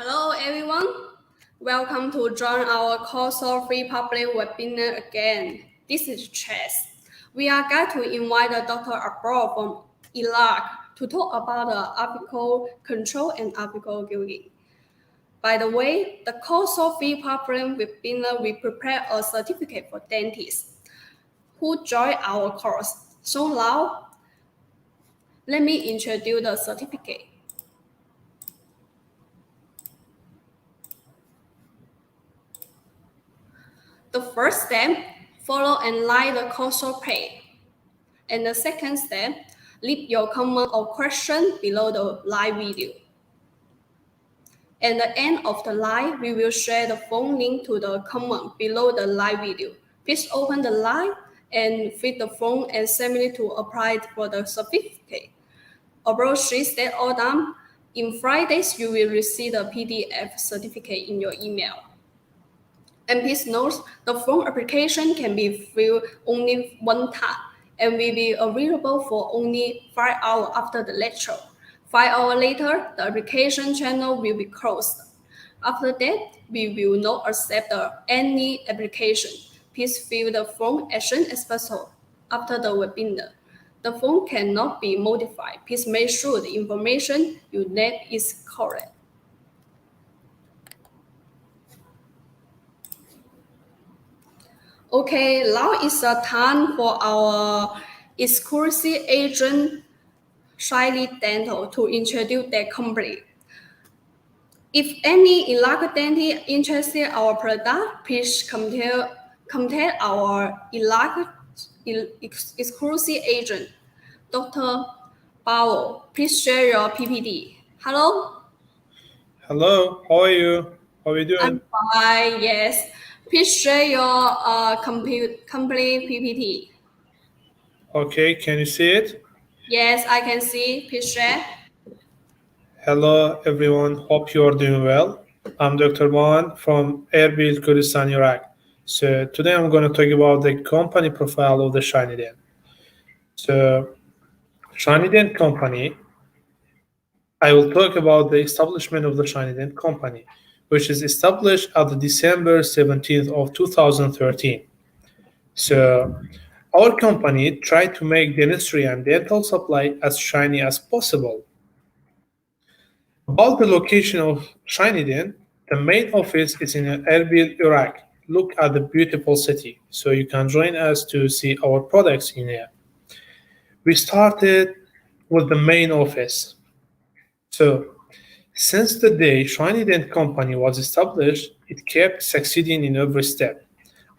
Hello everyone, welcome to join our COXO free public webinar again. This is Chess. We are glad to invite Dr. Abo from Iraq to talk about the apical control and apical gauging. By the way, the COXO free public webinar we prepare a certificate for dentists who join our course. So now, let me introduce the certificate. The first step, follow and like the COXO page. And the second step, leave your comment or question below the live video. At the end of the live, we will share the phone link to the comment below the live video. Please open the live and feed the phone and send it to apply for the certificate. About 3 steps all done, in 5 days, you will receive the PDF certificate in your email. And please note, the form application can be filled only one time and will be available for only 5 hours after the lecture. 5 hours later, the application channel will be closed. After that, we will not accept any application. Please fill the form as soon as possible after the webinar. The form cannot be modified. Please make sure the information you need is correct. Okay, now is the time for our exclusive agent, Shiley Dental, to introduce their company. If any Iraqi dentist interested in our product, please contact our Iraqi exclusive agent, Dr. Bao. Please share your PPT. Hello? Hello, how are you? How are you doing? I'm fine, yes. Please share your complete PPT. Okay, can you see it? Yes, I can see. Please share. Hello, everyone. Hope you are doing well. I'm Dr. Maan from Erbil, Kurdistan, Iraq. So today I'm going to talk about the company profile of the Shiny Dent. So Shiny Dent Company, I will talk about the establishment of the Shiny Dent Company, which is established at the December 17th of 2013. So our company tried to make dentistry and dental supply as shiny as possible. About the location of Shiny Dent, the main office is in Erbil, Iraq. Look at the beautiful city, so you can join us to see our products in here. We started with the main office. So since the day Shiny Dent Company was established, it kept succeeding in every step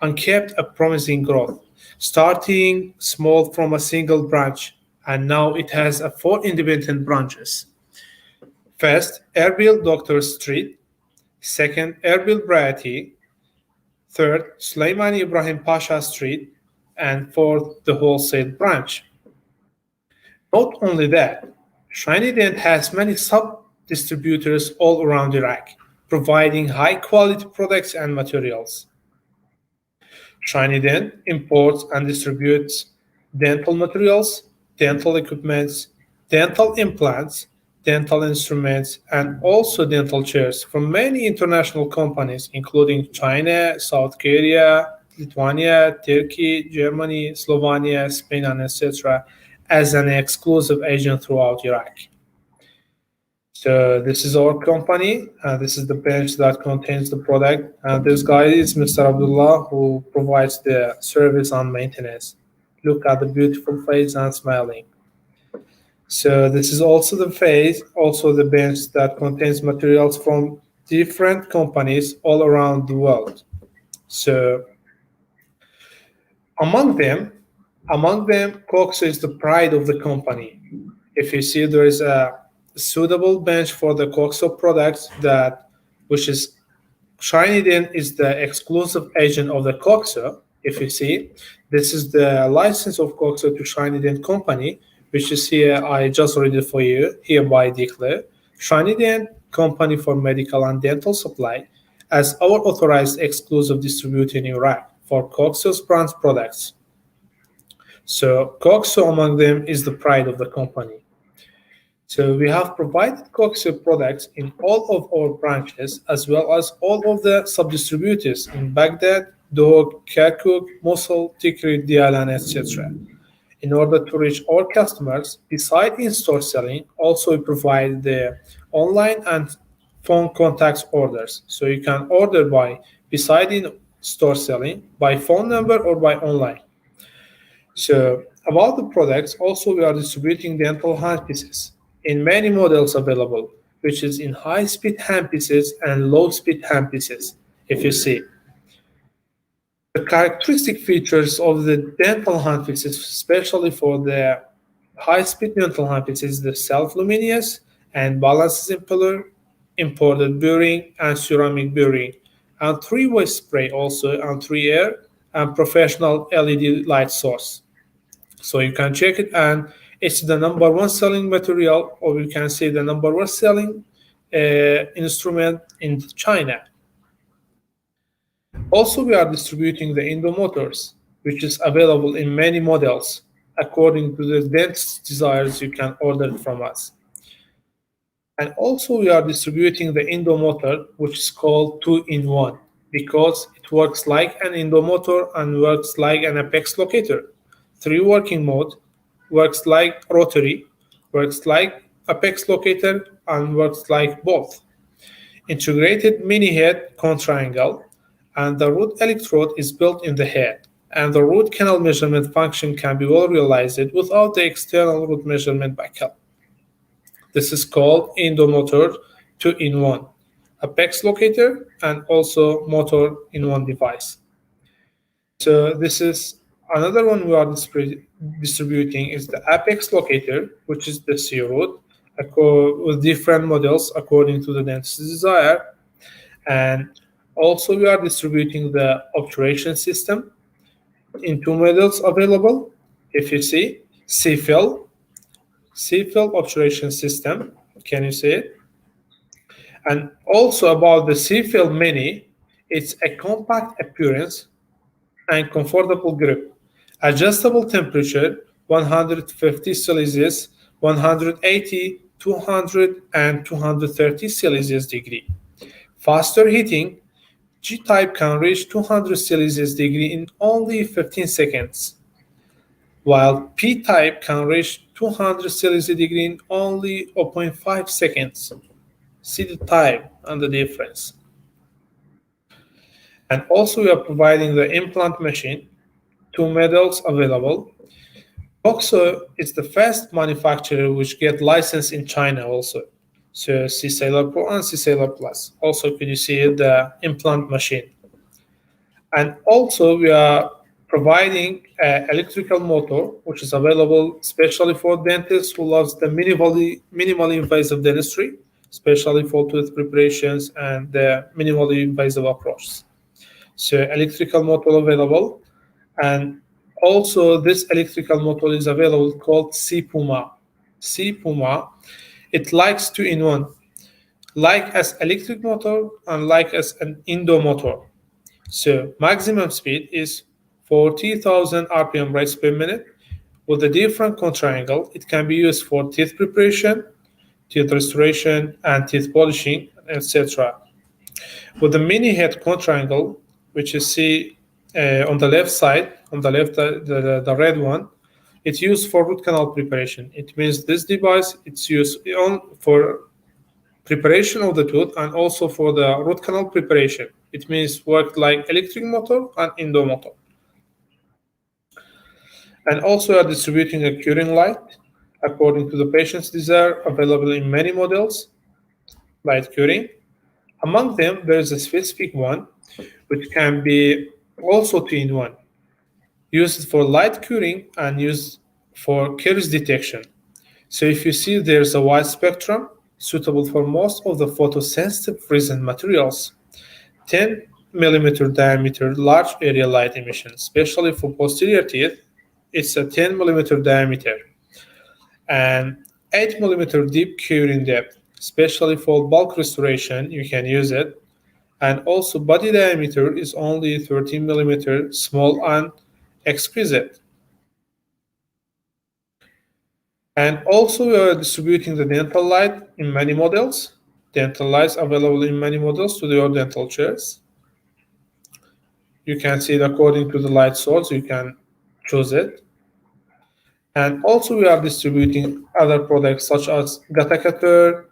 and kept a promising growth, starting small from a single branch, and now it has 4 independent branches. First, Erbil Doctor Street. Second, Erbil Brayati. Third, Sulaimani Ibrahim Pasha Street. And fourth, the wholesale branch. Not only that, Shiny Dent has many sub-distributors all around Iraq, providing high-quality products and materials. Shiny Dent imports and distributes dental materials, dental equipment, dental implants, dental instruments, and also dental chairs from many international companies, including China, South Korea, Lithuania, Turkey, Germany, Slovenia, Spain, and etc., as an exclusive agent throughout Iraq. So this is our company. This is the bench that contains the product. This guy is Mr. Abdullah, who provides the service and maintenance. Look at the beautiful face and smiling. So this is also the face, also the bench that contains materials from different companies all around the world. So among them, COXO is the pride of the company. If you see, there is a suitable bench for the COXO products which is Shiny Dent is the exclusive agent of the COXO. If you see, this is the license of COXO to Shiny Dent Company, which is here. I just read it for you. Hereby declare Shiny Dent Company for medical and dental supply as our authorized exclusive distributor in Iraq for COXO's brand products. So COXO among them is the pride of the company. So we have provided COXO products in all of our branches as well as all of the sub-distributors in Baghdad, Dohuk, Kirkuk, Mosul, Tikrit, Diyala, etc. In order to reach our customers, besides in-store selling, also we provide the online and phone contacts orders. So you can order by beside in-store selling, by phone number or by online. So about the products, also we are distributing dental handpieces in many models available, which is in high-speed handpieces and low-speed handpieces. If you see the characteristic features of the dental handpieces, especially for the high-speed dental handpieces, the self-luminous and balances impeller, imported burring and ceramic burring, and three-way spray also, and three air and professional LED light source. So you can check it, and it's the number one selling material, or you can say the number one selling instrument in China. Also, we are distributing the Indo motors, which is available in many models. According to the dentist's desires, you can order it from us. And also, we are distributing the Indo motor, which is called 2-in-1, because it works like an Indo motor and works like an apex locator. 3 working mode, works like rotary, works like apex locator, and works like both. Integrated mini head contriangle, and the root electrode is built in the head, and the root canal measurement function can be well realized without the external root measurement backup. This is called endomotor 2-in-1, apex locator and also motor in one device. So this is another one we are distributing is the apex locator, which is the C root with different models according to the dentist's desire. And also we are distributing the obturation system in 2 models available. If you see C-fill obturation system, can you see it? And also about the C-fill Mini, it's a compact appearance and comfortable grip, adjustable temperature 150 Celsius, 180, 200, and 230 Celsius degree. Faster heating, G-type can reach 200 Celsius degree in only 15 seconds, while P-type can reach 200 Celsius degree in only 0.5 seconds. See the time and the difference. And also we are providing the implant machine, 2 models available. COXO is the first manufacturer which get licensed in China also. So C-Sailor Pro and C-Sailor Plus. Also could you see the implant machine. And also we are providing an electrical motor which is available especially for dentists who loves the minimally invasive dentistry, especially for tooth preparations and the minimally invasive approaches. So electrical motor available, and also this electrical motor is available called C-Puma. C-Puma, it likes 2-in-1, like as electric motor and like as an Indo motor. So maximum speed is 40,000 RPM rates per minute. With a different contriangle, it can be used for teeth preparation, teeth restoration, and teeth polishing, etc. With the mini head contriangle, which you see on the left side, on the left, the red one, it's used for root canal preparation. It means this device, it's used for preparation of the tooth and also for the root canal preparation. It means work like electric motor and Indo motor. And also are distributing a curing light according to the patient's desire, available in many models, light curing. Among them, there is a specific one which can be also 2-in-1, used for light curing and used for caries detection. So if you see, there's a wide spectrum suitable for most of the photosensitive resin materials. 10 millimeter diameter large area light emission, especially for posterior teeth, it's a 10 millimeter diameter, and 8 millimeter deep curing depth, especially for bulk restoration, you can use it. And also body diameter is only 13 millimeter, small and exquisite. And also, we are distributing the dental light in many models. Dental lights available in many models to your dental chairs. You can see it according to the light source. You can choose it. And also, we are distributing other products such as gutta cutter,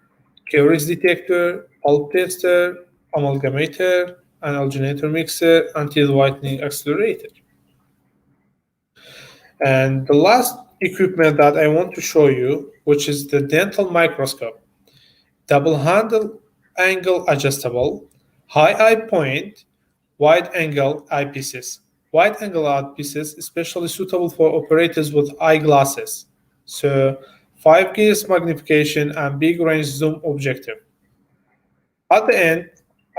caries detector, pulp tester, amalgamator, an alginator mixer, and teeth whitening accelerator. And the last equipment that I want to show you, which is the dental microscope. Double handle angle adjustable, high eye point, wide angle eyepieces. Wide angle eyepieces especially suitable for operators with eyeglasses. So 5 gaze magnification and big range zoom objective. At the end,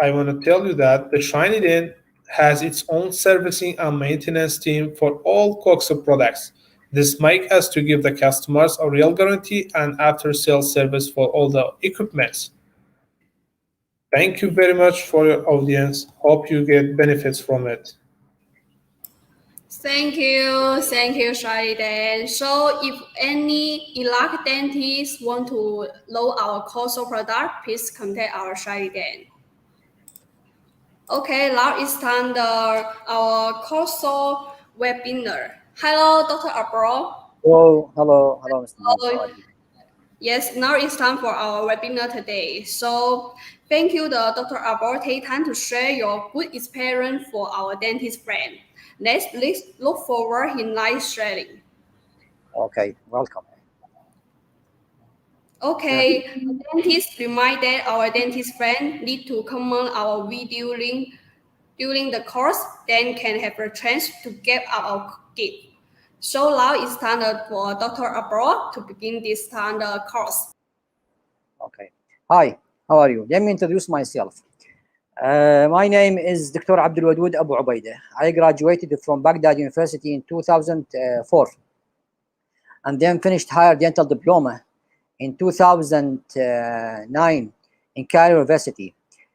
I want to tell you that the Shiny Den has its own servicing and maintenance team for all COXO products. This makes us to give the customers a real guarantee and after-sales service for all the equipments. Thank you very much for your audience. Hope you get benefits from it. Thank you, Sharidan. So, if any Iraqi dentists want to load our COXO product, please contact our Sharidan. Okay, now it's time our COXO webinar. Hello, Dr. Abro. Hello, Mr. Mom. How are you? Yes, now it's time for our webinar today. So thank you, Dr. Abor, take time to share your good experience for our dentist friend. Let's look forward in live sharing. Okay, welcome. Okay, dentist remind that our dentist friend need to comment our video link during the course, then can have a chance to get our gift. So now it's time for Dr. Abor to begin this standard course. Okay. Hi, how are you? Let me introduce myself. My name is Dr. Abdul Wadud Abo Obeida. I graduated from Baghdad University in 2004 and then finished higher dental diploma in 2009 in Cairo University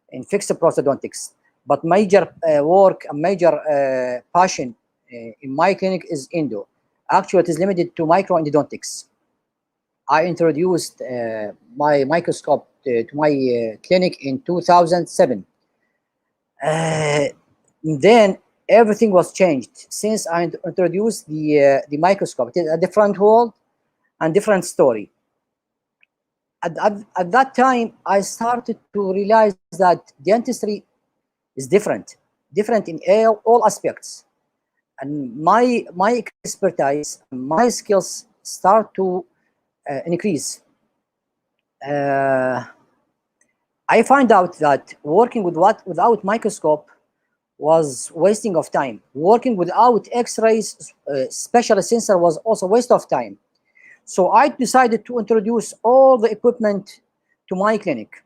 in fixed prosthodontics. But major work and major passion in my clinic is endo. Actually, it is limited to microendodontics. I introduced my microscope to my clinic in 2007. Then everything was changed since I introduced the microscope. It is a different world and different story. At that time, I started to realize that dentistry is different in all aspects. And my expertise, my skills start to increase. I find out that working without microscope was wasting of time. Working without X-rays, special sensor was also waste of time. So I decided to introduce all the equipment to my clinic,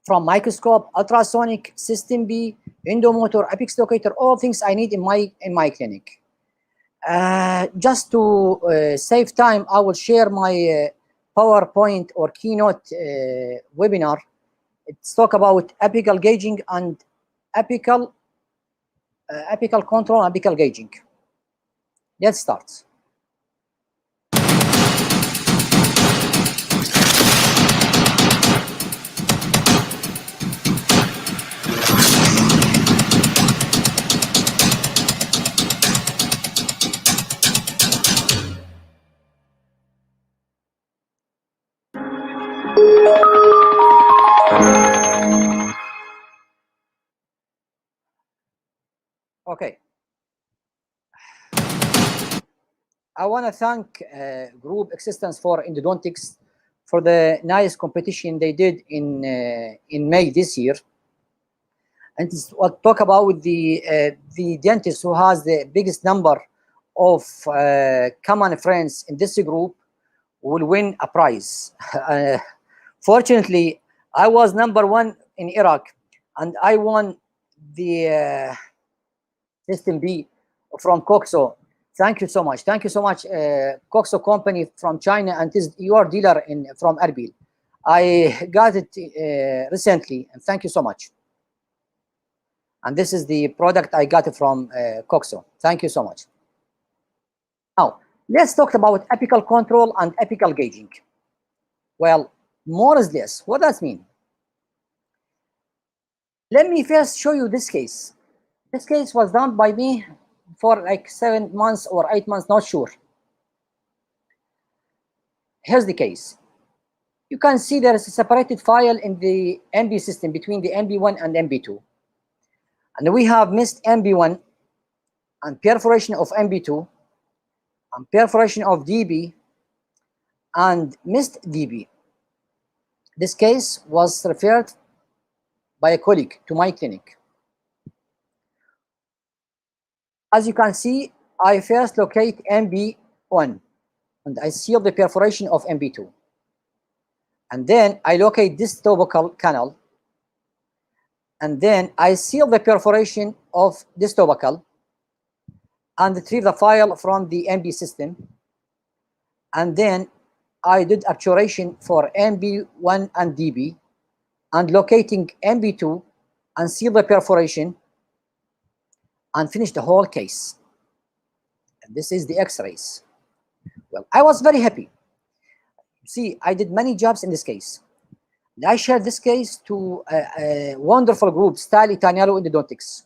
from microscope, ultrasonic, system B, endomotor, apex locator, all things I need in my clinic. Just to save time, I will share my PowerPoint or keynote webinar. It's talk about apical gauging and apical control and apical gauging. Let's start. Okay. I want to thank Group Existence for Endodontics for the nice competition they did in May this year. And we'll talk about the dentist who has the biggest number of common friends in this group will win a prize. Fortunately, I was #1 in Iraq, and I won the System B from COXO. Thank you so much. Thank you so much, COXO company from China, and is your dealer from Erbil. I got it recently, and thank you so much. And this is the product I got from COXO. Thank you so much. Now, Let's talk about apical control and apical gauging. Well, more is less. What does that mean? Let me first show you this case. This case was done by me for like 7 months or 8 months, not sure. Here's the case. You can see there is a separated file in the MB system between the MB1 and MB2. And we have missed MB1 and perforation of MB2 and perforation of DB and missed DB. This case was referred by a colleague to my clinic. As you can see, I first locate MB1 and I seal the perforation of MB2. And then I locate this tubercle canal. And then I seal the perforation of this tubercle and retrieve the file from the MB system. And then I did obturation for MB1 and DB and locating MB2 and seal the perforation and finish the whole case. And this is the x-rays. Well, I was very happy. See, I did many jobs in this case. And I shared this case to a wonderful group, Style Italiano Endodontics.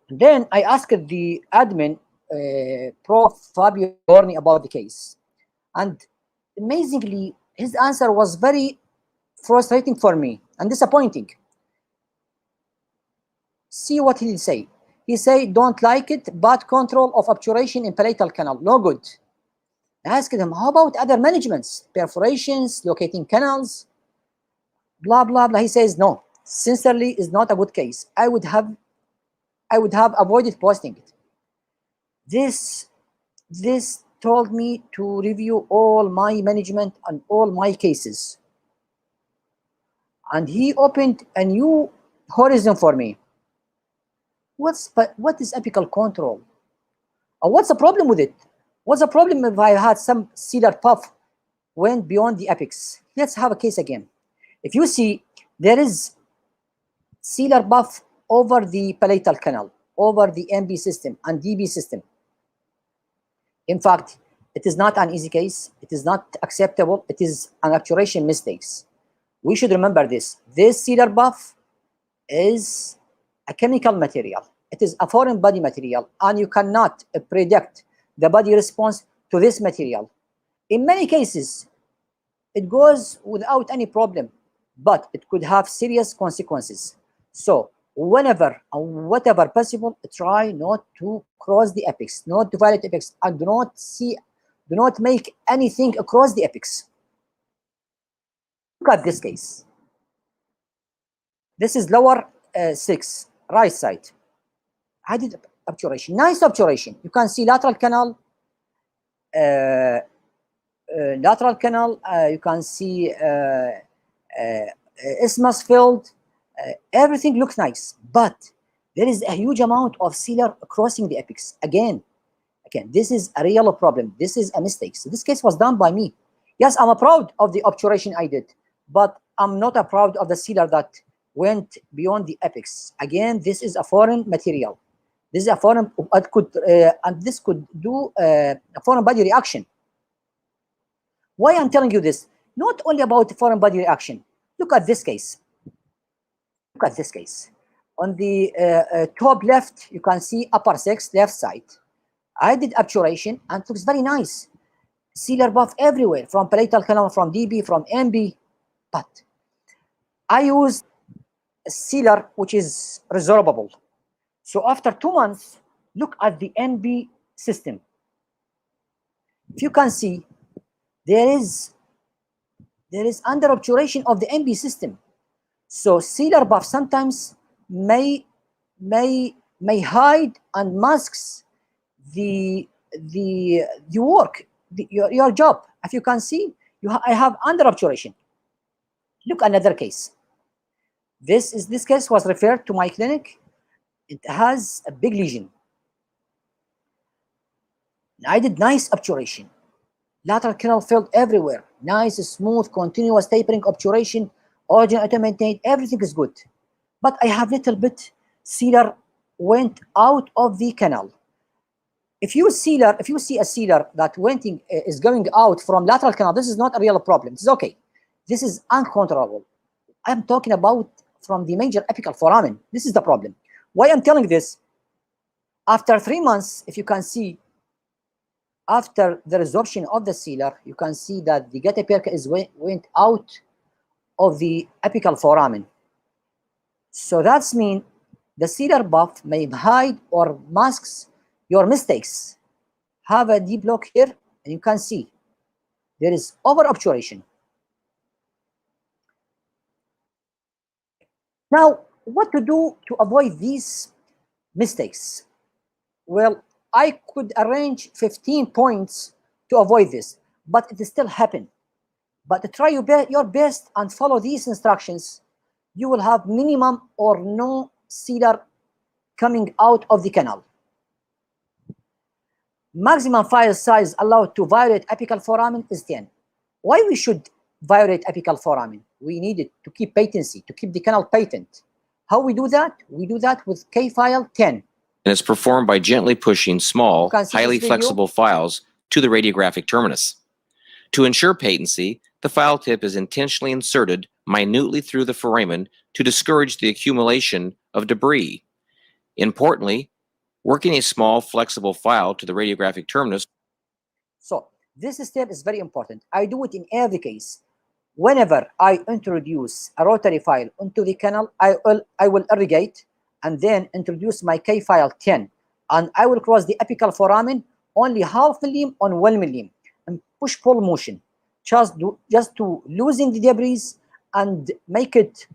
And then I asked the admin, Prof. Fabio Orni, about the case. And amazingly, his answer was very frustrating for me and disappointing. See what he say. He said, don't like it, bad control of obturation in palatal canal, no good. I asked him, how about other managements, perforations, locating canals, blah, blah, blah. He says, no, sincerely is not a good case. I would have avoided posting it. This told me to review all my management and all my cases. And he opened a new horizon for me. What is apical control? What's the problem with it? What's the problem if I had some sealer puff went beyond the apex? Let's have a case again. If you see, there is sealer buff over the palatal canal, over the MB system and DB system. In fact, it is not an easy case. It is not acceptable. It is an obturation mistakes. We should remember this. This sealer buff is a chemical material. It is a foreign body material, and you cannot predict the body response to this material. In many cases, it goes without any problem, but it could have serious consequences. So whenever and whatever possible, try not to cross the apex, not to violate apex, and do not make anything across the apex. Look at this case. This is lower 6, right side. I did obturation, nice obturation. You can see lateral canal, you can see isthmus filled, everything looks nice, but there is a huge amount of sealer crossing the apex. Again, this is a real problem. This is a mistake. So this case was done by me. Yes, I'm proud of the obturation I did, but I'm not proud of the sealer that went beyond the apex. Again, this is a foreign material. This is a foreign, and this could do a foreign body reaction. Why I'm telling you this? Not only about foreign body reaction. Look at this case. Look at this case. On the top left, you can see upper 6, left side. I did obturation and it looks very nice. Sealer buff everywhere, from palatal canal, from DB, from MB. But I used a sealer which is resorbable. So after 2 months, look at the MB system. If you can see, there is under obturation of the MB system. So sealer buff sometimes may hide and masks the work, your job. If you can see, I have under obturation. Look, another case. This case was referred to my clinic. It has a big lesion. I did nice obturation. Lateral canal filled everywhere. Nice, smooth, continuous tapering obturation. Origin automated, everything is good. But I have little bit sealer went out of the canal. If you see a sealer that is going out from lateral canal, this is not a real problem. It's okay. This is uncontrollable. I'm talking about from the major apical foramen. This is the problem. Why I'm telling this? After 3 months, if you can see, after the resorption of the sealer, you can see that the gutta perca went out of the apical foramen. So that's mean the sealer buff may hide or masks your mistakes. Have a deep look here, and you can see there is over obturation. Now, what to do to avoid these mistakes? Well, I could arrange 15 points to avoid this, but it still happen. But try your best and follow these instructions. You will have minimum or no sealer coming out of the canal. Maximum file size allowed to violate apical foramen is 10. Why we should violate apical foramen? We need it to keep patency, to keep the canal patent. How we do that? We do that with K file 10. And it's performed by gently pushing small, highly flexible files to the radiographic terminus. To ensure patency, the file tip is intentionally inserted minutely through the foramen to discourage the accumulation of debris. Importantly, working a small, flexible file to the radiographic terminus. So this step is very important. I do it in every case. Whenever I introduce a rotary file into the canal, I will irrigate and then introduce my K file 10, and I will cross the apical foramen only half millim on 1 millim and push-pull motion, just to loosen the debris and make it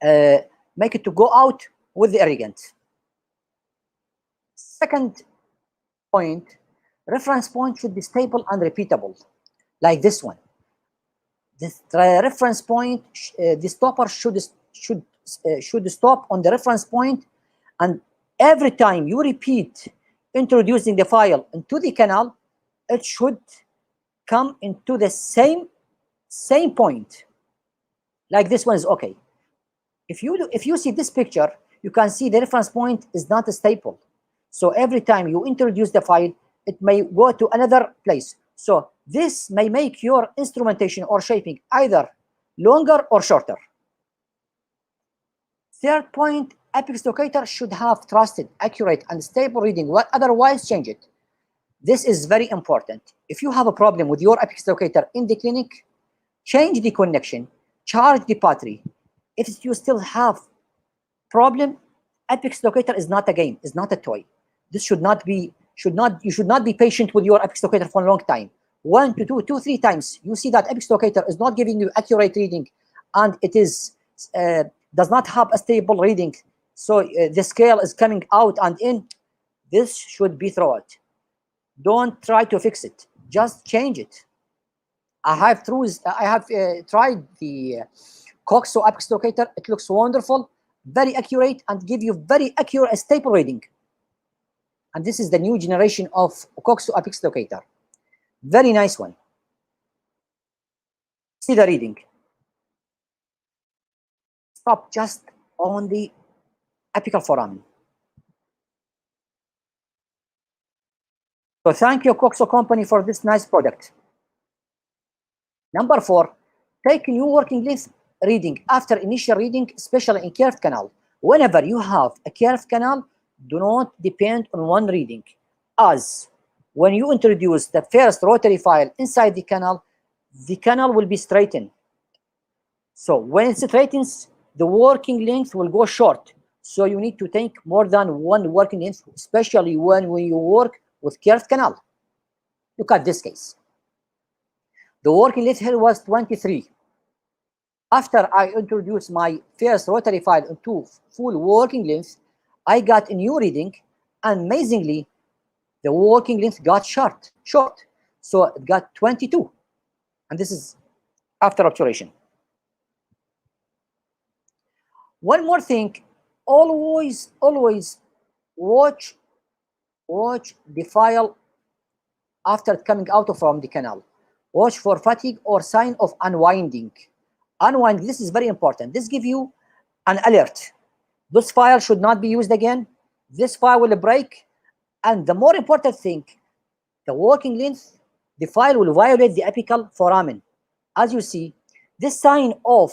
to go out with the irrigant. Second point, reference point should be stable and repeatable, like this one. This reference point, the stopper should stop on the reference point, and every time you repeat introducing the file into the canal, it should come into the same point. Like this one is okay. If you see this picture, you can see the reference point is not stable. So every time you introduce the file, it may go to another place. So this may make your instrumentation or shaping either longer or shorter. Third point, apex locator should have trusted, accurate, and stable reading, otherwise change it. This is very important. If you have a problem with your apex locator in the clinic, change the connection, charge the battery. If you still have problem, apex locator is not a game, is not a toy. This you should not be patient with your apex locator for a long time. 1 to 2, 2, 3 times, you see that apex locator is not giving you accurate reading, and it is does not have a stable reading. So the scale is coming out and in. This should be thrown out. Don't try to fix it. Just change it. I have tried the COXO apex locator. It looks wonderful, very accurate, and give you very accurate, stable reading. And this is the new generation of COXO apex locator. Very nice one. See the reading. Stop just on the apical foramen. So thank you, COXO company, for this nice product. Number 4, take new working length reading after initial reading, especially in curved canal. Whenever you have a curved canal, do not depend on one reading, as when you introduce the first rotary file inside the canal will be straightened. So when it straightens, the working length will go short. So you need to take more than one working length, especially when you work with curved canal. Look at this case. The working length here was 23. After I introduced my first rotary file into full working length, I got a new reading, and amazingly, the working length got short. So it got 22. And this is after obturation. One more thing, always watch the file after coming out from the canal. Watch for fatigue or sign of unwinding. Unwind, this is very important. This gives you an alert. This file should not be used again. This file will break, And the more important thing, the working length, the file will violate the apical foramen. As you see, this sign of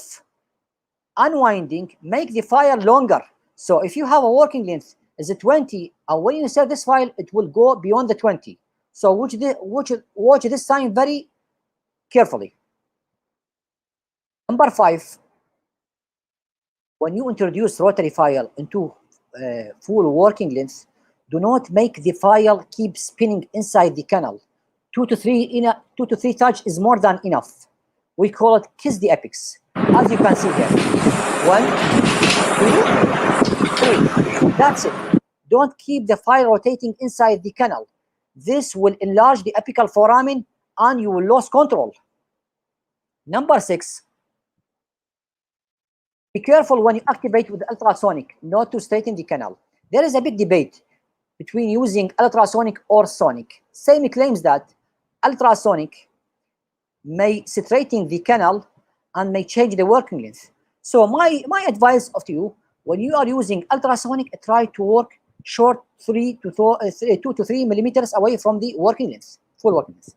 unwinding make the file longer. So if you have a working length is 20, and when you insert this file, it will go beyond the 20. So watch this sign very carefully. Number 5, when you introduce rotary file into full working length, do not make the file keep spinning inside the canal. 2 to 3 touch is more than enough. We call it kiss the apex, as you can see here. 1, 2, 3. That's it. Don't keep the file rotating inside the canal. This will enlarge the apical foramen and you will lose control. Number 6, be careful when you activate with ultrasonic, not to straighten the canal. There is a big debate between using ultrasonic or sonic. Same claims that ultrasonic may straighten the canal and may change the working length. So my advice to you, when you are using ultrasonic, try to work short 2 to 3 millimeters away from the working length, full working length.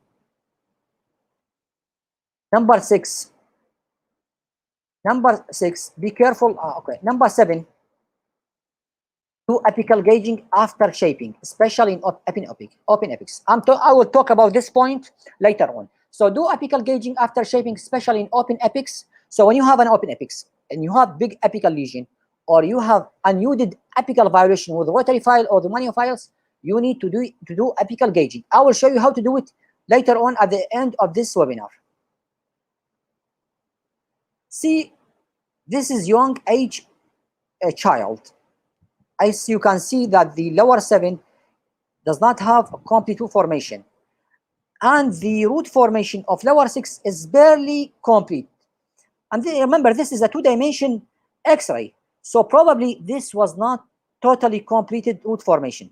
Number 6, be careful. Okay. Number 7, do apical gauging after shaping, especially in open apex. I will talk about this point later on. So do apical gauging after shaping, especially in open apex. So when you have an open apex and you have big apical lesion, or you have unuded apical violation with the rotary file or the manual files, you need to do apical gauging. I will show you how to do it later on at the end of this webinar. See, this is young age child. As you can see that the lower 7 does not have a complete root formation, and the root formation of lower 6 is barely complete. And remember, this is a 2-dimension X-ray, so probably this was not totally completed root formation.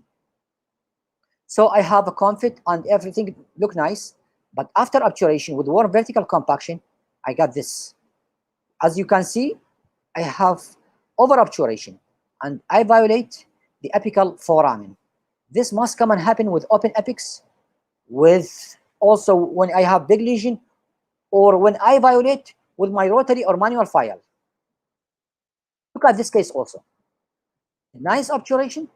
So I have a confit and everything look nice, but after obturation with warm vertical compaction, I got this. As you can see, I have over obturation and I violate the apical foramen. This must come and happen with open apex, with also when I have big lesion, or when I violate with my rotary or manual file. Look at this case also. Nice obturation,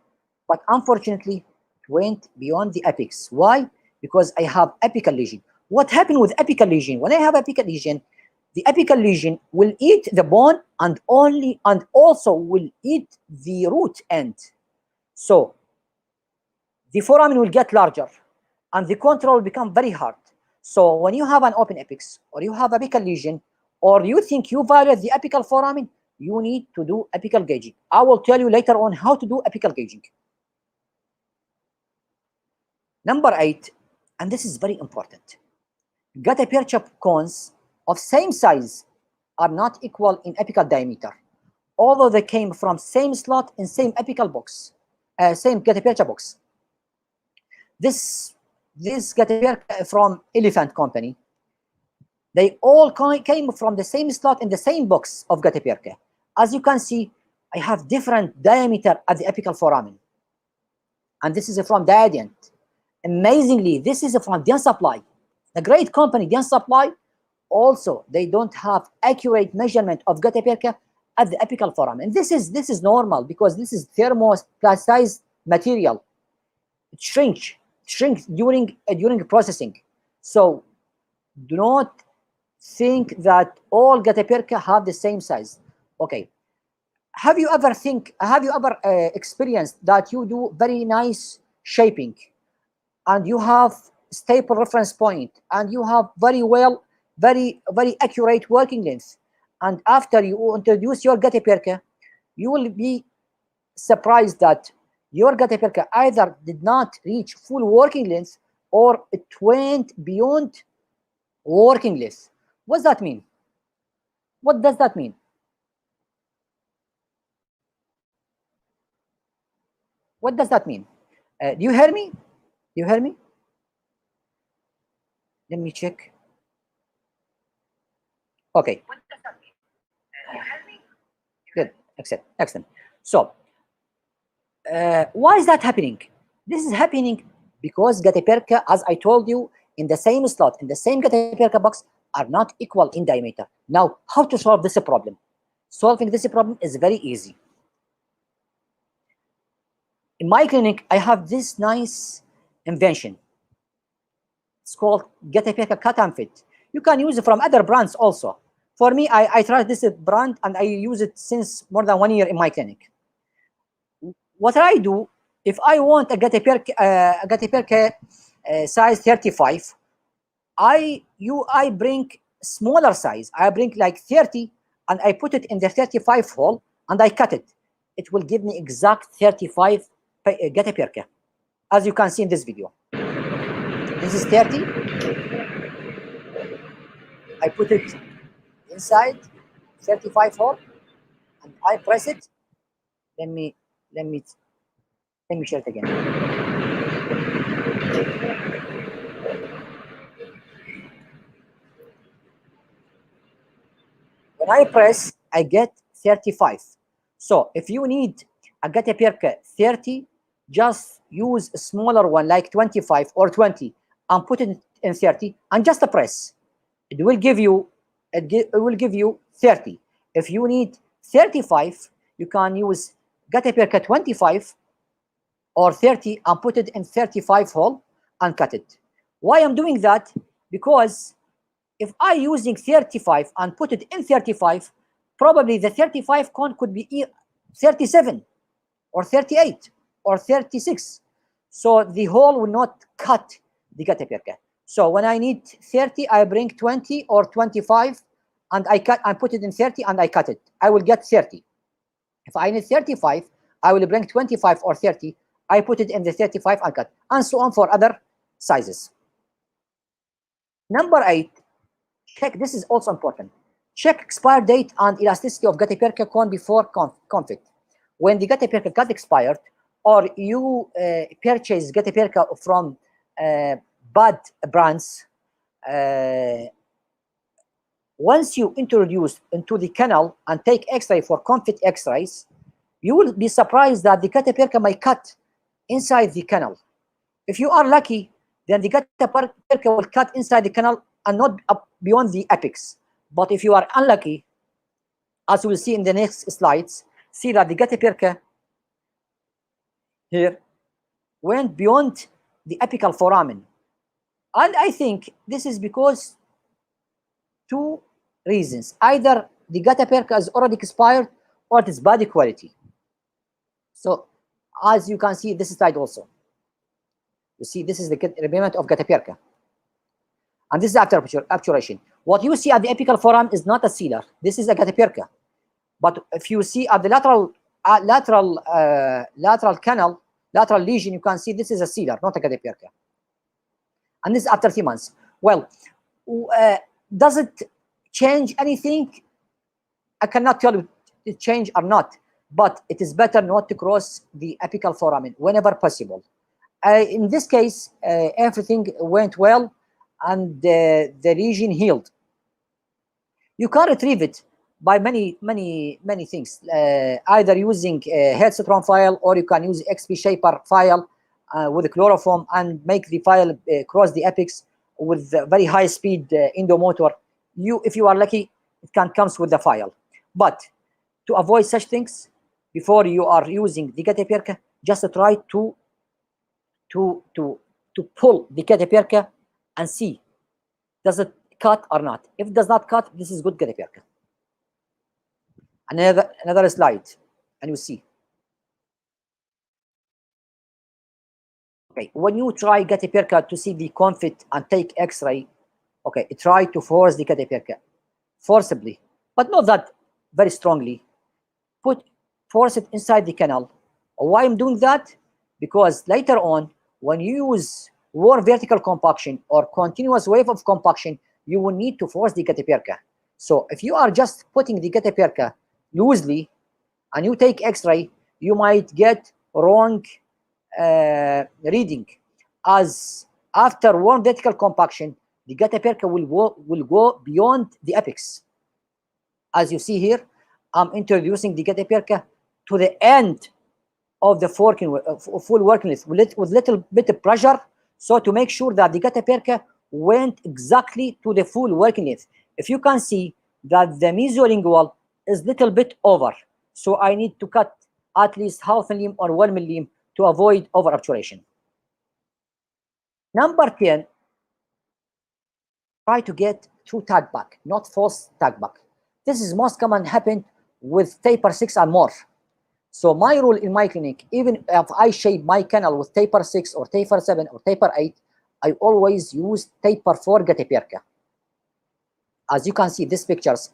but unfortunately it went beyond the apex. Why? Because I have apical lesion. What happened with apical lesion? When I have apical lesion, the apical lesion will eat the bone and also will eat the root end. So the foramen will get larger and the control will become very hard. So when you have an open apex, or you have apical lesion, or you think you violate the apical foramen, you need to do apical gauging. I will tell you later on how to do apical gauging. Number 8, and this is very important. Gutta-percha cones of same size are not equal in apical diameter, although they came from same slot in same apical box, same gutta-percha box. This gutta-percha from Elephant Company, they all came from the same slot in the same box of gutta-percha. As you can see, I have different diameter at the apical foramen, and this is from Diadient. Amazingly, this is from Dentsply. The great company Dentsply, also they don't have accurate measurement of gutta-percha at the apical foramen. And this is normal because this is thermoplasticized material. It shrinks during processing. So do not think that all gutta-percha have the same size. Okay. Have you ever experienced that you do very nice shaping and you have staple reference point and you have very accurate working length, and after you introduce your gutta-percha, you will be surprised that your gutta-percha either did not reach full working length or it went beyond working length. What does that mean? What does that mean? What does that mean? Do you hear me? Do you hear me? Let me check. Okay. What does that mean? Do you hear me? Good. Excellent. So, why is that happening? This is happening because getaperca, as I told you, in the same slot, in the same getaperca box, are not equal in diameter. Now, how to solve this problem? Solving this problem is very easy. In my clinic, I have this nice invention. It's called getaperca cut and fit. You can use it from other brands also. For me, I tried this brand and I use it since more than 1 year in my clinic. What I do, if I want a getaperca size 35, I bring smaller size. I bring like 30 and I put it in the 35 hole and I cut it. It will give me exact 35 getaperca, as you can see in this video. This is 30. I put it inside 35 hole and I press it. Let me share it again. When I press, I get 35. So if you need a getaperca 30, just use a smaller one like 25 or 20 and put it in 30 and just press. It will give you 30. If you need 35, you can use getaperca 25 or 30 and put it in 35 hole and cut it. Why I'm doing that? Because if I using 35 and put it in 35, probably the 35 cone could be 37 or 38 or 36. So the hole will not cut the getaperca. So when I need 30, I bring 20 or 25 and I put it in 30 and I cut it. I will get 30. If I need 35, I will bring 25 or 30. I put it in the 35 and cut, and so on for other sizes. Number 8, check, this is also important. Check expire date and elasticity of getaperca cone before confit. When the getaperca cut expired, or you purchase getaperca from bad brands, once you introduce into the canal and take X-ray for confit X-rays, you will be surprised that the getaperca may cut inside the canal. If you are lucky, then the getaperca will cut inside the canal and not up beyond the apex. But if you are unlucky, as we'll see in the next slides, see that the getaperca here went beyond the apical foramen. And I think this is because 2 reasons. Either the getaperca is already expired or it is bad quality. So as you can see this slide also, you see this is the repayment of getaperca. And this is after obturation. What you see at the apical foramen is not a sealer. This is a getaperca. But if you see at the lateral canal, lateral lesion, you can see this is a sealer, not a getaperca. And this is after 3 months. Well, does it change anything? I cannot tell you it change or not, but it is better not to cross the apical foramen whenever possible. In this case, everything went well and the lesion healed. You can retrieve it by many things, either using a Headstone file, or you can use XP Shaper file with a chloroform and make the file cross the apex with very high speed endomotor. If you are lucky, it can come with the file. But to avoid such things, before you are using the getaperca, just try to pull the getaperca and see does it cut or not. If it does not cut, this is good getaperca. Another slide, and you see. Okay, when you try getaperca to see the confit and take X-ray, okay, try to force the getaperca forcibly, but not that very strongly. Force it inside the canal. Why I'm doing that? Because later on, when you use warm vertical compaction or continuous wave of compaction, you will need to force the getaperca. So if you are just putting the getaperca loosely and you take X-ray, you might get wrong reading, as after warm vertical compaction, the getaperca will go beyond the apex. As you see here, I'm introducing the getaperca to the end of the full working length with little bit of pressure, so to make sure that the gutta-percha went exactly to the full working length. If you can see that the mesolingual is little bit over, so I need to cut at least half mm or 1 mm to avoid over obturation. Number 10, try to get true tag back, not false tag back. This is most common happen with taper 6 and more. So my rule in my clinic, even if I shape my canal with taper 6 or taper 7 or taper 8, I always use taper 4 gutta-percha. As you can see, these pictures,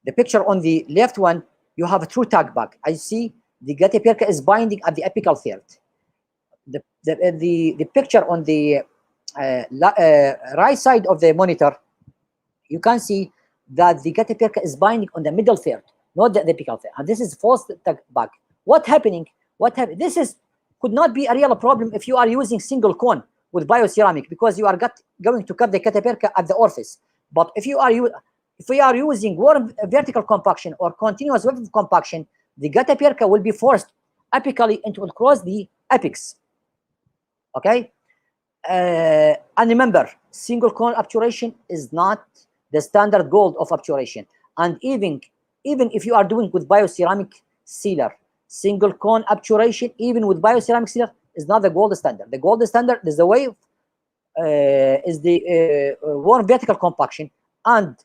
the picture on the left one, you have a true tag back. I see the gutta-percha is binding at the apical third. The picture on the right side of the monitor, you can see that the gutta-percha is binding on the middle third, not the apical third. And this is false tag back. What happening? This is could not be a real problem if you are using single cone with bioceramic, because you are going to cut the gutta-percha at the orifice. But if we are using warm vertical compaction or continuous wave compaction, the gutta-percha will be forced apically and will cross the apex. Okay, and remember, single cone obturation is not the standard gold of obturation. And even if you are doing with bioceramic sealer, single cone obturation, even with bioceramic sealer, is not the gold standard. The gold standard is the wave, is the warm vertical compaction, and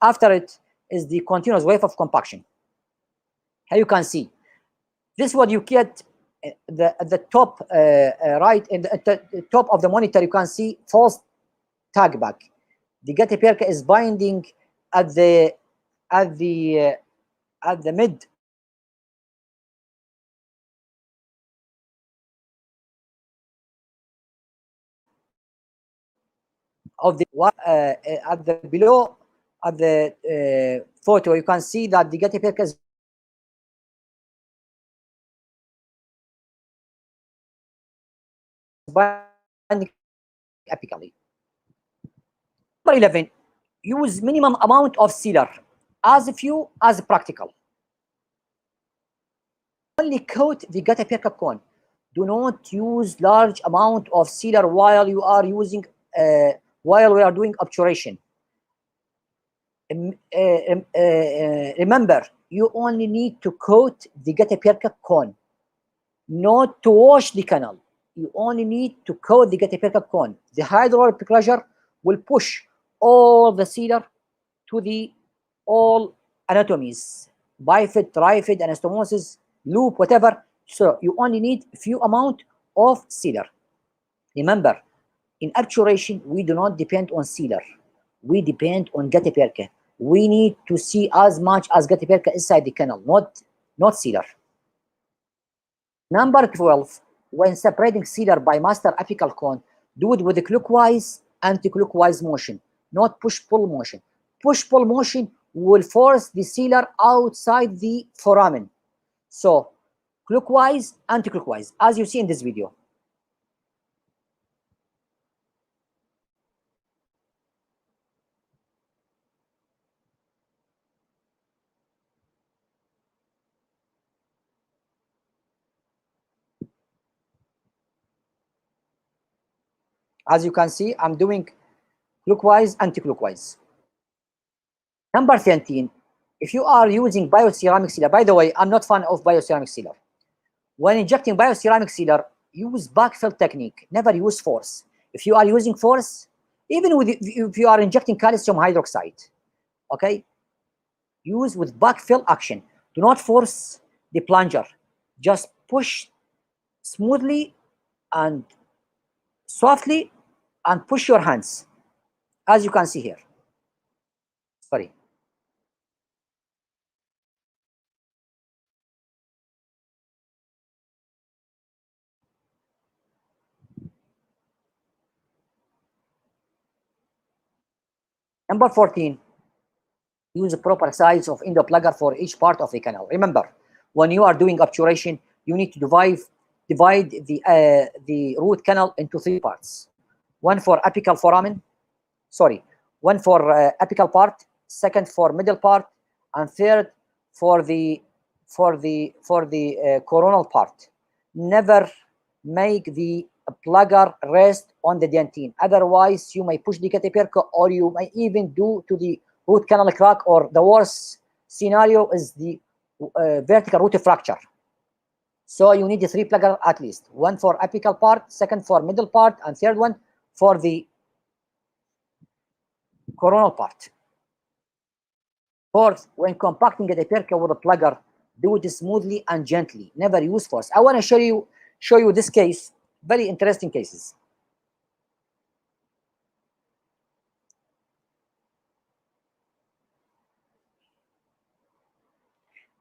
after it is the continuous wave of compaction. Here you can see this is what you get. At the top right, in the top of the monitor, you can see false tag back. The gutta-percha is binding at the mid of the at the below at the photo. You can see that the gutta-percha is binding apically. Number 11, use minimum amount of sealer, as few as practical. Only coat the gutta-percha cone. Do not use large amount of sealer while you are using while we are doing obturation. Remember, you only need to coat the gutta-percha cone, not to wash the canal. You only need to coat the gutta-percha cone. The hydraulic pressure will push all the sealer to the all anatomies, bifid, trifid, anastomosis, loop, whatever. So you only need a few amount of sealer. Remember, in obturation, we do not depend on sealer. We depend on gutta-percha. We need to see as much as gutta-percha inside the canal, not sealer. Number 12, when separating sealer by master apical cone, do it with a clockwise, anti-clockwise motion, not push-pull motion. Push-pull motion will force the sealer outside the foramen. So, clockwise, anti-clockwise, as you see in this video. As you can see, I'm doing clockwise, anti-clockwise. Number 13, if you are using bioceramic sealer, by the way, I'm not fan of bioceramic sealer. When injecting bioceramic sealer, use backfill technique, never use force. If you are using force, even if you are injecting calcium hydroxide, okay, use with backfill action. Do not force the plunger. Just push smoothly and softly and push your hands, as you can see here. Sorry. Number 14, use a proper size of endoplugger for each part of the canal. Remember, when you are doing obturation, you need to divide the root canal into 3 parts. One for apical foramen, one for apical part, second for middle part, and third for the coronal part. never make the plugger rest on the dentine. Otherwise, you may push the catapherca, or you may even do to the root canal crack, or the worst scenario is the vertical root fracture. So you need a 3 plugger at least. One for apical part, second for middle part, and third one for the coronal part. Fourth, when compacting a catapherca with a plugger, do it smoothly and gently. Never use force. I want to show you this case. Very interesting cases.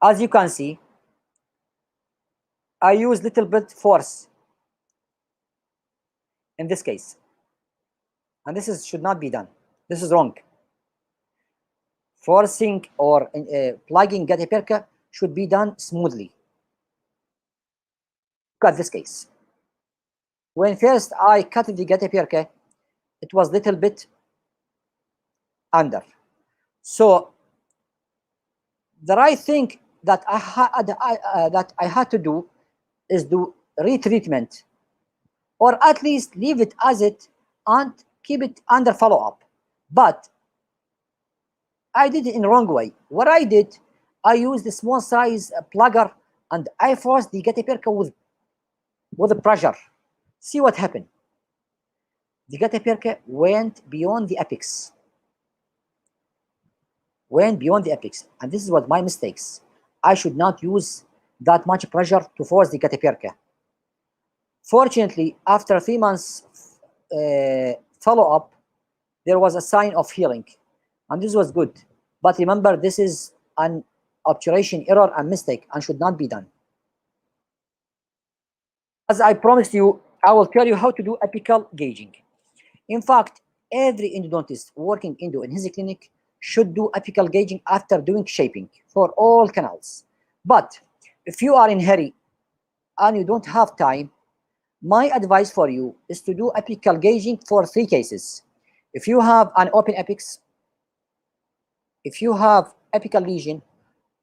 As you can see, I use little bit force in this case, and this should not be done. This is wrong. Forcing or plugging catapherca should be done smoothly. Look at this case. When first I cut the catapherca, it was little bit under. So the right thing that I had to do is do retreatment, or at least leave it as it and keep it under follow-up. But I did it in the wrong way. What I did, I used a small size plugger and I forced the catapherca with the pressure. See what happened. The catapherca went beyond the apex. And this is what my mistakes. I should not use that much pressure to force the catapherca. Fortunately, after 3 months follow-up, there was a sign of healing, and this was good. But remember, this is an obturation error and mistake and should not be done. As I promised you, I will tell you how to do apical gauging. In fact, every endodontist working endo in his clinic should do apical gauging after doing shaping for all canals. But if you are in a hurry and you don't have time, my advice for you is to do apical gauging for 3 cases. If you have an open apex, if you have apical lesion,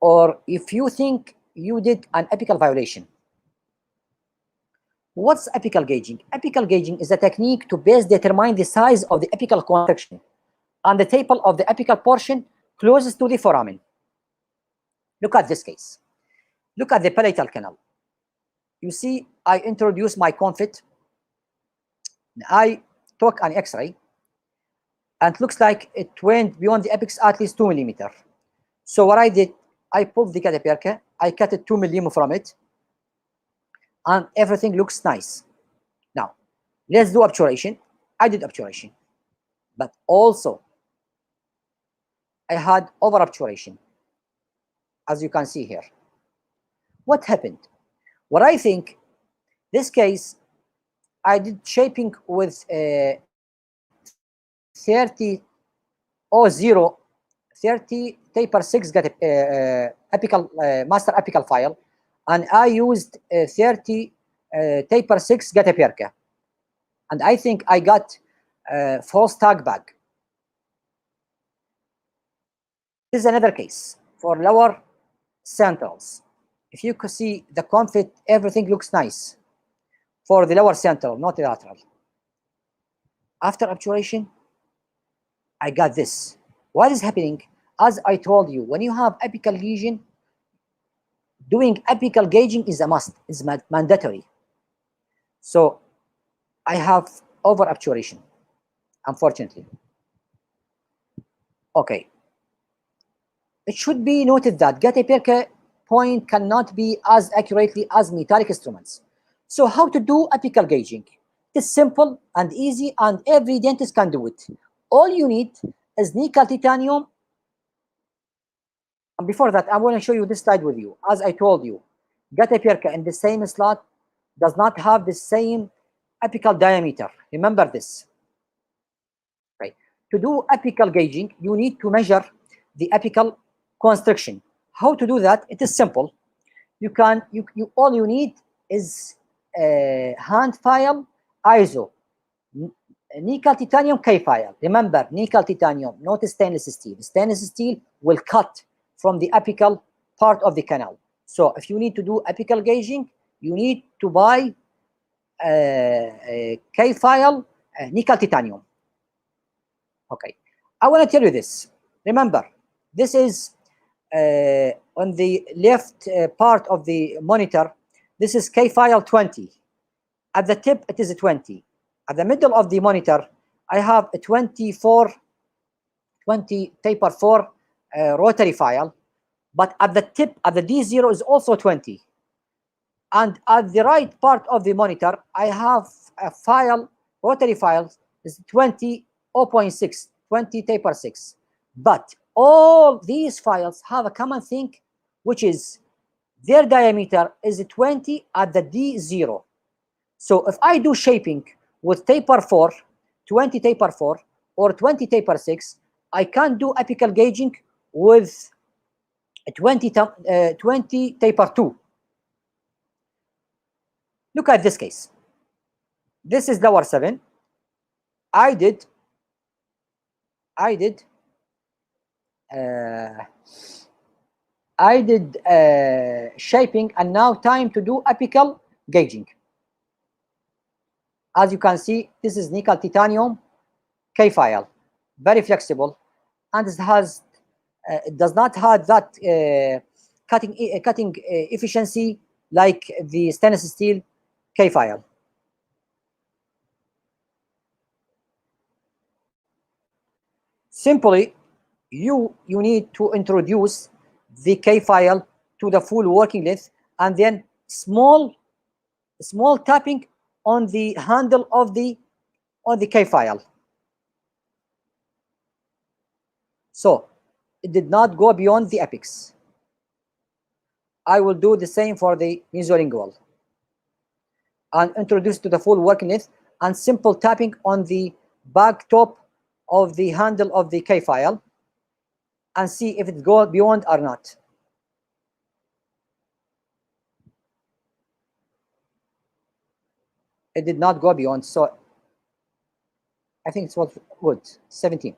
or if you think you did an apical violation. What's apical gauging? Apical gauging is a technique to best determine the size of the apical contraction and the taper of the apical portion closest to the foramen. Look at this case. Look at the palatal canal. You see, I introduced my confit. I took an X-ray, and it looks like it went beyond the apex at least 2 millimeters. So what I did, I pulled the catapherca, I cut it 2 millimeters from it, and everything looks nice. Now, let's do obturation. I did obturation, but also I had over obturation, as you can see here. What happened? What I think, this case, I did shaping with 30 taper 6 apical master apical file, and I used 30 taper 6 catapherca, and I think I got false tag back. This is another case for lower centrals. If you could see the confit, everything looks nice for the lower central, not the lateral. After obturation, I got this. What is happening? As I told you, when you have apical lesion, doing apical gauging is a must, is mandatory. So I have over obturation, unfortunately. Okay. It should be noted that catapherca point cannot be as accurately as metallic instruments. So how to do apical gauging? It is simple and easy, and every dentist can do it. All you need is nickel titanium. And before that, I want to show you this slide with you. As I told you, catapherca in the same slot does not have the same apical diameter. Remember this. Right. To do apical gauging, you need to measure the apical constriction. How to do that? It is simple. All you need is a hand file ISO nickel titanium K file. Remember, nickel titanium, not stainless steel. Stainless steel will cut from the apical part of the canal. So if you need to do apical gauging, you need to buy a K-file nickel titanium. Okay, I want to tell you this. Remember, this is on the left part of the monitor. This is K-file 20. At the tip, it is a 20. At the middle of the monitor, I have a 20 taper 4 rotary file, but at the tip, at the D0 is also 20. And at the right part of the monitor, I have a file, rotary file, is 20.6, 20 taper 6. But all these files have a common thing, which is their diameter is 20 at the D0. So if I do shaping with taper 4, 20 taper 4, or 20 taper 6, I can do apical gauging with 20 taper 2. Look at this case. This is lower 7. I did shaping, and now time to do apical gauging. As you can see, this is nickel titanium K file, very flexible, and it does not have that cutting efficiency like the stainless steel K file. Simply, you need to introduce the K file to the full working length, and then small tapping on the handle of the K file. So it did not go beyond the apex. I will do the same for the mesolingual and introduce to the full working length, and simple tapping on the back top of the handle of the K file, and see if it goes beyond or not. It did not go beyond, so I think it was good, 17.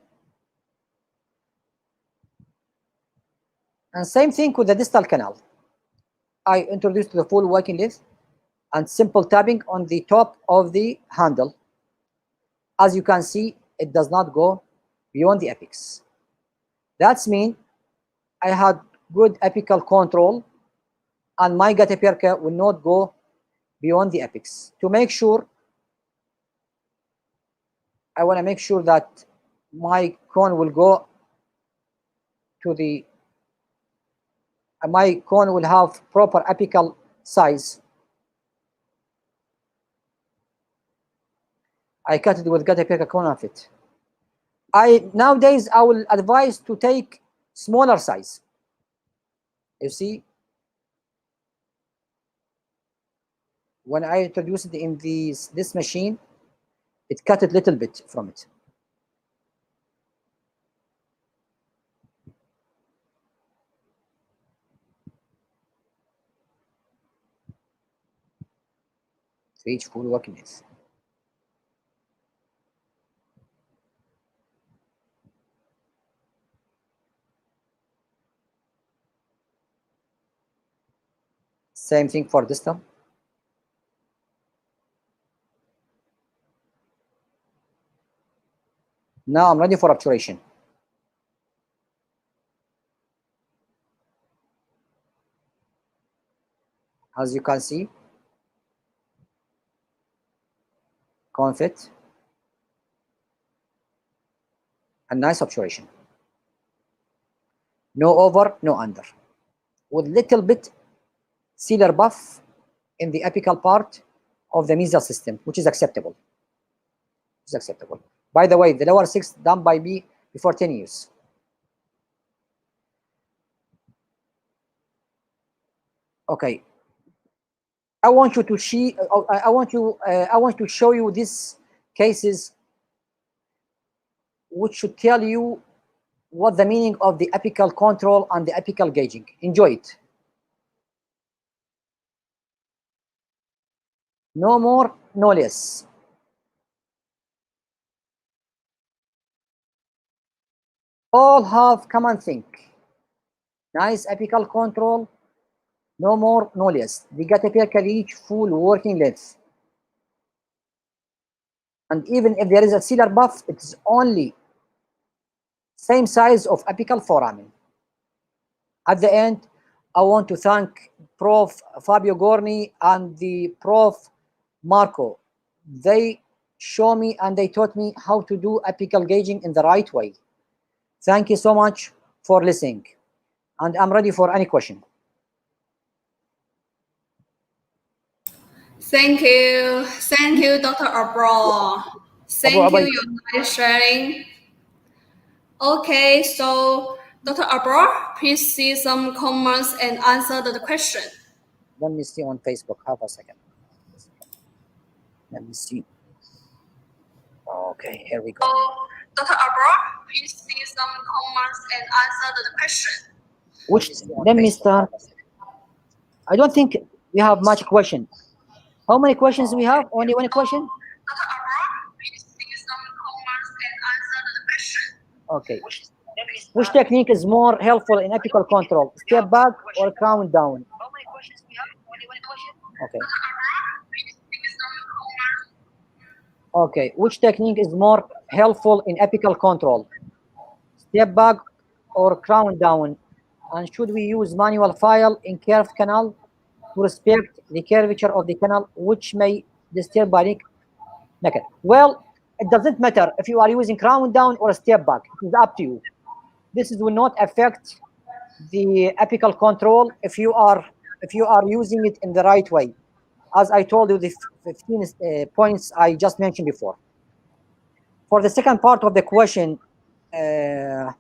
And same thing with the distal canal. I introduced to the full working length and simple tapping on the top of the handle. As you can see, it does not go beyond the apex. That's mean I had good apical control, and my gutta will not go beyond the apex. To make sure, I want to make sure that my cone will go to the, my cone will have proper apical size. I cut it with gutta cone of it. Nowadays I will advise to take smaller size. You see, when I introduced it in this machine, it cut it little bit from it. To reach full working length. Same thing for distal. Now I'm ready for obturation. As you can see, confit, a nice obturation. No over, no under, with little bit sealer buff in the apical part of the mesial system, which is acceptable. It's acceptable. By the way, the lower 6 done by me before 10 years. Okay. I want you to see. I want to show you these cases, which should tell you what the meaning of the apical control and the apical gauging. Enjoy it. No more, no less. All have common thing. Nice apical control, No more, no less. The Gataper can reach full working length. And even if there is a sealer buff, it's only same size of apical foramen. At the end, I want to thank Prof. Fabio Gorni and the Prof. Marco. They show me and they taught me how to do apical gauging in the right way. Thank you so much for listening. And I'm ready for any question. Thank you. Thank you, Dr. Abra. Thank you, your nice sharing. Okay, so Dr. Abra, please see some comments and answer the question. Let me see on Facebook. Half a second. Let me see. Okay, here we go. So, Dr. Abra, please see some comments and answer the question. Let me start. I don't think we have much question. How many questions do we have? Only one question? Dr. Abra, please see some comments and answer the question. Okay. Which technique is more helpful in apical control? Step back or crown down? Okay. Okay. Which technique is more helpful in apical control? Step back or crown down? And should we use manual file in curved canal to respect the curvature of the canal, which may disturb baric naked? Well, it doesn't matter if you are using crown down or step back. It is up to you. This will not affect the apical control if you are using it in the right way, as I told you the 15 points I just mentioned before. For the second part of the question, and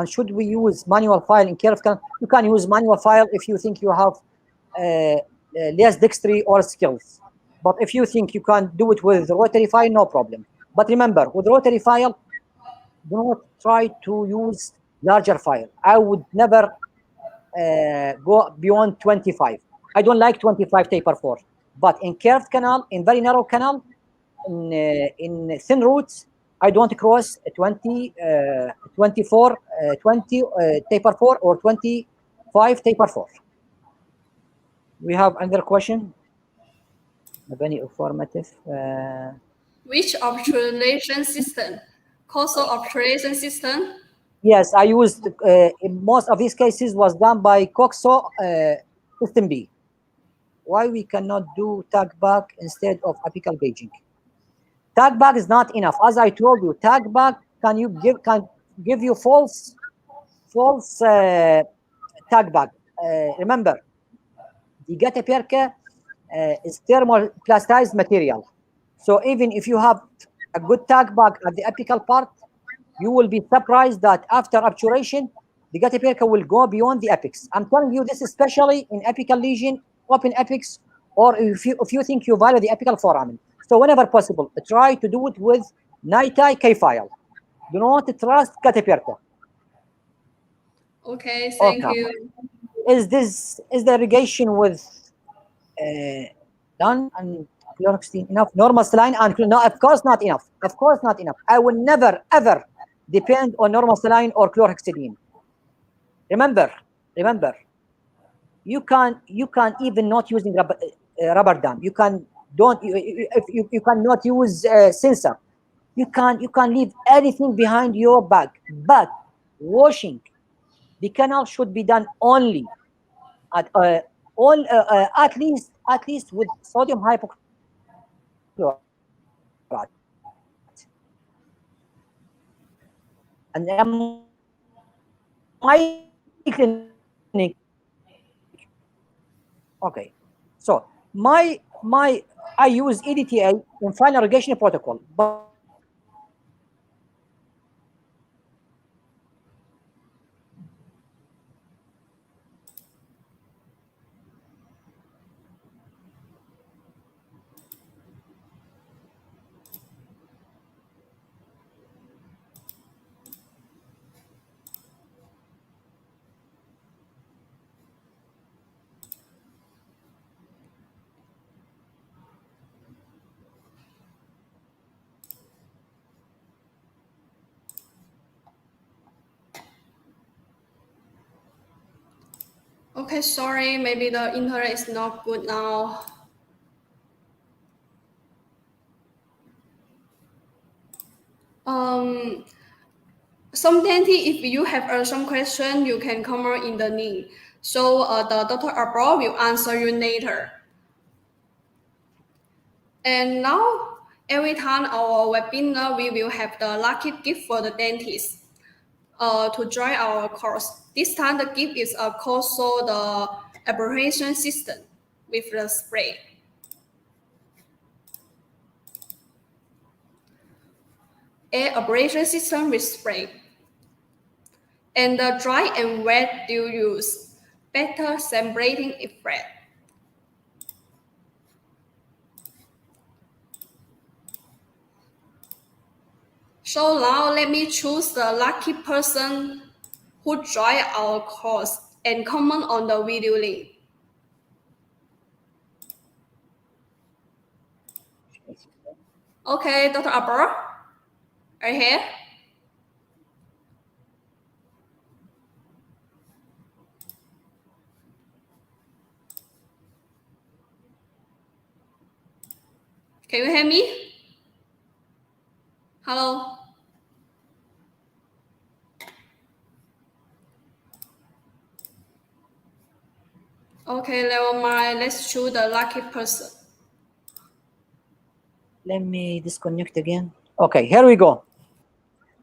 should we use manual file in curved canal? You can use manual file if you think you have less dexterity or skills. But if you think you can do it with rotary file, no problem. But remember, with rotary file, do not try to use larger file. I would never go beyond 25. I don't like 25 taper 4. But in curved canal, in very narrow canal, in thin roots, I don't cross 20, 24, 20 taper 4 or 25 taper 4. We have another question. Very informative. Which obturation system? COXO obturation system? Yes, I used, in most of these cases was done by COXO System B. Why we cannot do tag back instead of apical gauging? Tag back is not enough. As I told you, tag back can give you false tag back. Remember, the getaperca is thermoplastized material. So even if you have a good tag back at the apical part, you will be surprised that after obturation, the getaperca will go beyond the apex. I'm telling you this especially in apical lesion, open apex, or if you think you value the apical foramen. So whenever possible, try to do it with NITI K-file. Do not trust getaperca. Okay, thank you. Is the irrigation with done and chlorhexidine enough? Normal saline and no, of course not enough. Of course not enough. I will never ever depend on normal saline or chlorhexidine. Remember, you can even not using rubber dam. You can you cannot use sensor. You can leave anything behind your bag, but washing the canal should be done only at at least with sodium hypochlorite. And my clinic, okay, so my I use EDTA in final irrigation protocol, but Okay, sorry, maybe the internet is not good now. Some dentist, if you have some question, you can comment in the link. So the Dr. Abo will answer you later. And now, every time our webinar, we will have the lucky gift for the dentist to join our course. This time, the gift is a COXO, the abrasion system with the spray. Air abrasion system with spray. And the dry and wet do use better separating effect. So now let me choose the lucky person who joined our course and comment on the video link. Okay, Dr. Abo, right here. Can you hear me? Hello? Okay, never mind. Let's choose the lucky person. Let me disconnect again. Okay, here we go.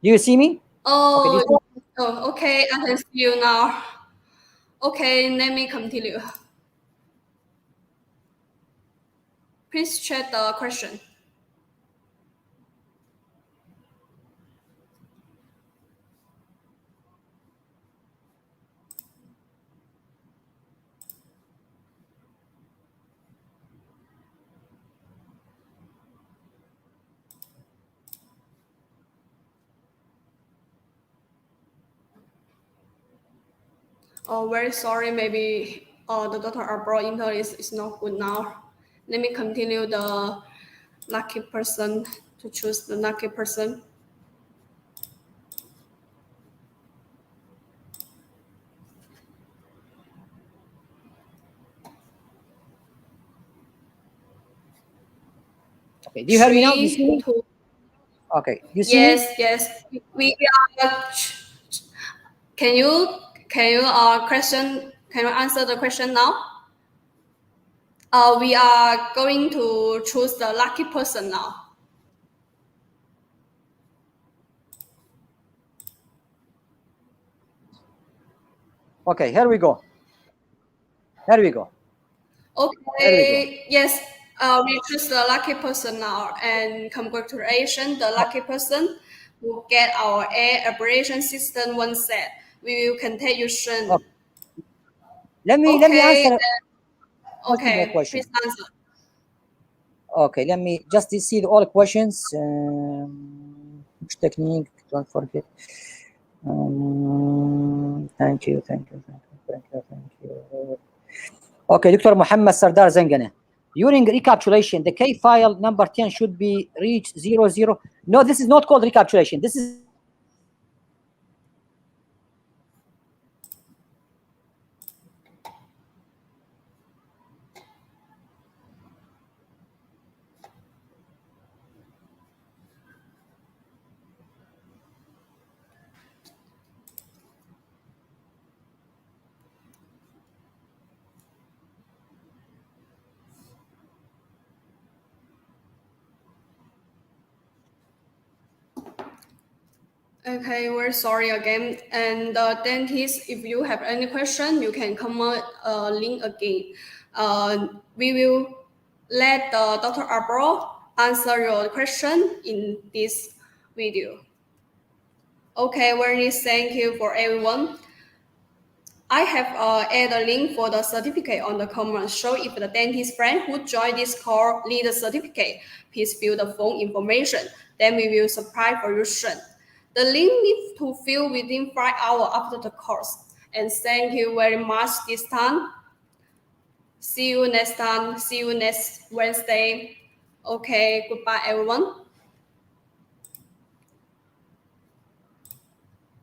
Do you see me? Oh, okay, I can see you now. Okay, let me continue. Please check the question. Oh, very sorry. Maybe the Dr. Abo internet is not good now. Let me continue the lucky person to choose the lucky person. Okay, do you hear me now? Do you see me? Okay, you see yes, me? Yes, we are. Can you question? Can you answer the question now? We are going to choose the lucky person now. Okay, here we go. Here we go. Okay, yes, we choose the lucky person now, and congratulations, the lucky person will get our air abrasion system one set. We will contact you soon. Okay. Let me answer. Okay, question. please answer. Okay, let me just see all questions. Which technique? Don't forget. Thank you. Okay, Dr. Muhammad Sardar Zangana. During recapitulation, the K file number 10 should be reached 00. No, this is not called recapitulation. This is Okay, we're sorry again. And dentist, if you have any question, you can comment link again. We will let Dr. Abo answer your question in this video. Okay, very thank you for everyone. I have added a link for the certificate on the comment. So if the dentist friend who joined this course need a certificate, please fill the phone information. Then we will supply for you soon. The link needs to fill within 5 hours after the course. And thank you very much this time. See you next time. See you next Wednesday. Okay, goodbye everyone.